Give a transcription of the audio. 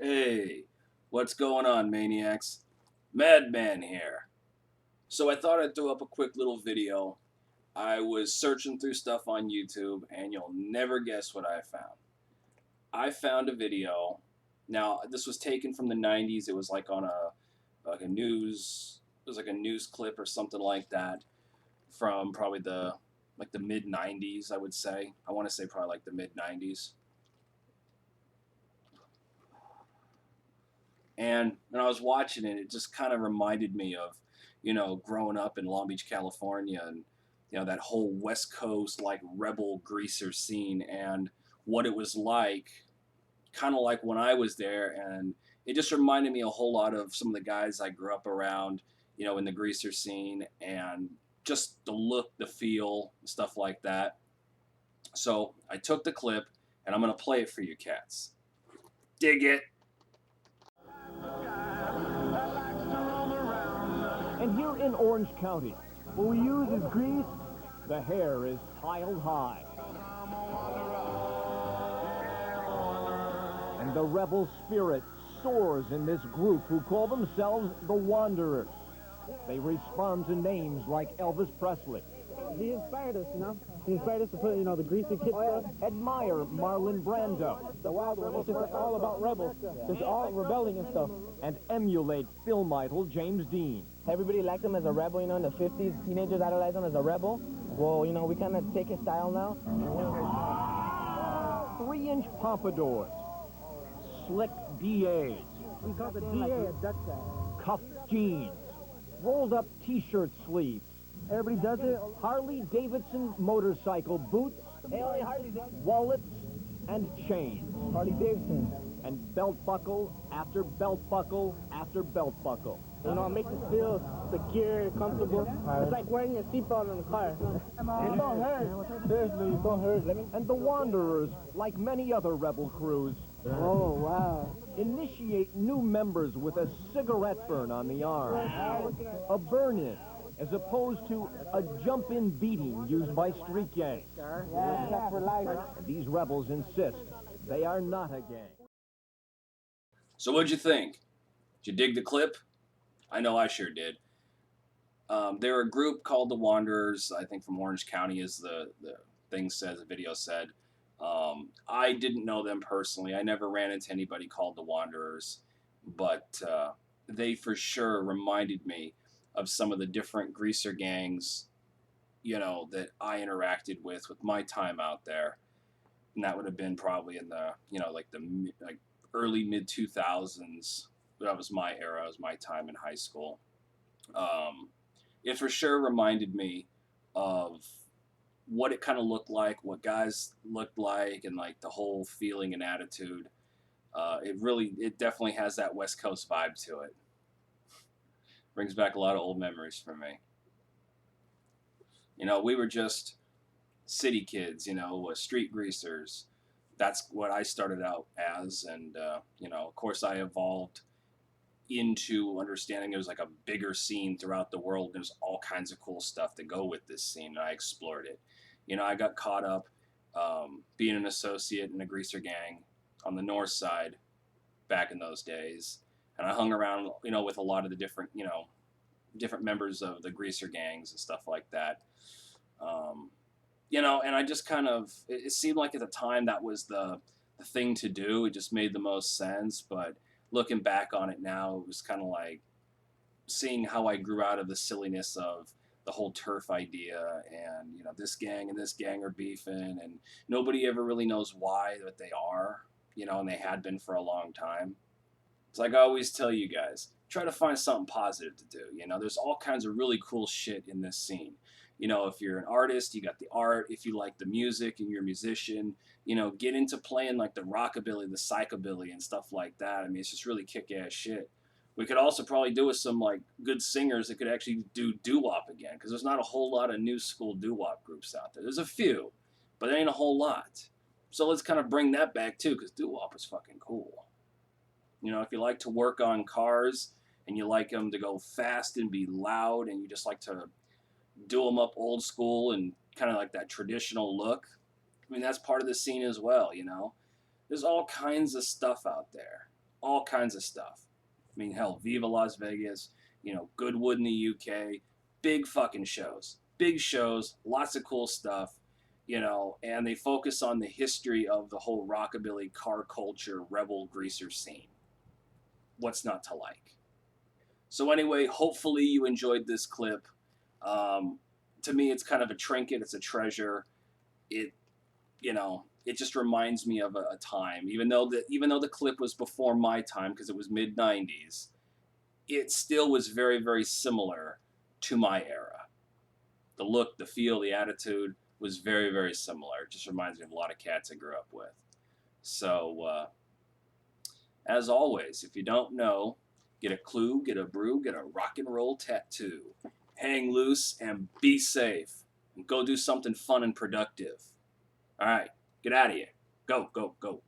Hey, what's going on, maniacs? Madman here. So I thought I'd throw up a quick little video. I was searching through stuff on YouTube, and you'll never guess what I found. I found a video. Now, this was taken from the 90's. It was like on a news. It was like a news clip or something like that from probably the mid 90's. I would say. I want to say probably like the mid 90's. And when I was watching it, it just kind of reminded me of, growing up in Long Beach, California, and that whole West Coast like rebel greaser scene and what it was like, kind of like when I was there. And it just reminded me a whole lot of some of the guys I grew up around, in the greaser scene, and just the look, the feel, stuff like that. So I took the clip and I'm gonna play it for you cats. Dig it. And here in Orange County, what we use as grease, the hair is piled high. And the rebel spirit soars in this group who call themselves the Wanderers. They respond to names like Elvis Presley. He inspired us, He inspired us to put, the greasy kid stuff. Admire Marlon Brando. The Wild Rebels, it's just all about rebels. It's all rebelling and stuff. And emulate film idol James Dean. Everybody liked him as a rebel, in the 50s. Teenagers idolized him as a rebel. Well, we kind of take his style now. 3-inch pompadours. Slick DAs. We call the DA a duck tag. Cuffed jeans. Rolled up t-shirt sleeves. Everybody does it. Harley Davidson motorcycle boots, Hey, only Harley does. wallets, and chains. Harley Davidson. And belt buckle after belt buckle after belt buckle. It makes us feel secure, comfortable. It's like wearing a seatbelt in the car. It don't hurt. Seriously, it don't hurt. And the Wanderers, like many other rebel crews, Oh, wow. initiate new members with a cigarette burn on the arm. A burn-in, as opposed to a jump-in beating used by street gangs. Yeah, for life. And these rebels insist they are not a gang. So what'd you think? Did you dig the clip? I know I sure did. They're a group called the Wanderers, I think from Orange County, as the thing says, the video said. I didn't know them personally. I never ran into anybody called the Wanderers, but they for sure reminded me of some of the different greaser gangs, that I interacted with my time out there. And that would have been probably in the, like early mid 2000s. That was my era. It was my time in high school. It for sure reminded me of what it kind of looked like, what guys looked like, and like the whole feeling and attitude. It definitely has that West Coast vibe to it. Brings back a lot of old memories for me. We were just city kids, street greasers. That's what I started out as, and of course I evolved into understanding there's like a bigger scene throughout the world. There's all kinds of cool stuff to go with this scene, and I explored it. I got caught up being an associate in a greaser gang on the north side back in those days, and I hung around, with a lot of the different, different members of the greaser gangs and stuff like that. And I just kind of, it seemed like at the time that was the thing to do. It just made the most sense. But looking back on it now, it was kind of like seeing how I grew out of the silliness of the whole turf idea, and this gang and this gang are beefing, and nobody ever really knows why, but they are, and they had been for a long time. It's like I always tell you guys, try to find something positive to do. There's all kinds of really cool shit in this scene. If you're an artist, you got the art. If you like the music and you're a musician, get into playing like the rockabilly, the psychobilly and stuff like that. I mean, it's just really kick-ass shit. We could also probably do with some like good singers that could actually do doo-wop again, because there's not a whole lot of new school doo-wop groups out there. There's a few, but there ain't a whole lot. So let's kind of bring that back too, because doo-wop is fucking cool. If you like to work on cars and you like them to go fast and be loud, and you just like to do them up old school and kind of like that traditional look, I mean, that's part of the scene as well. There's all kinds of stuff out there. all kinds of stuff. I mean, hell, Viva Las Vegas, you know, Goodwood in the UK, big fucking shows. Big shows, lots of cool stuff, you know, and they focus on the history of the whole rockabilly car culture rebel greaser scene. What's not to like? So anyway, hopefully you enjoyed this clip. To me, it's kind of a trinket. It's a treasure. It, you know, it just reminds me of a time. Even though the clip was before my time because it was mid '90s, it still was very very similar to my era. The look, the feel, the attitude was very very similar. It just reminds me of a lot of cats I grew up with. So as always, if you don't know, get a clue, get a brew, get a rock and roll tattoo. Hang loose and be safe. And go do something fun and productive. All right, get out of here. Go, go, go.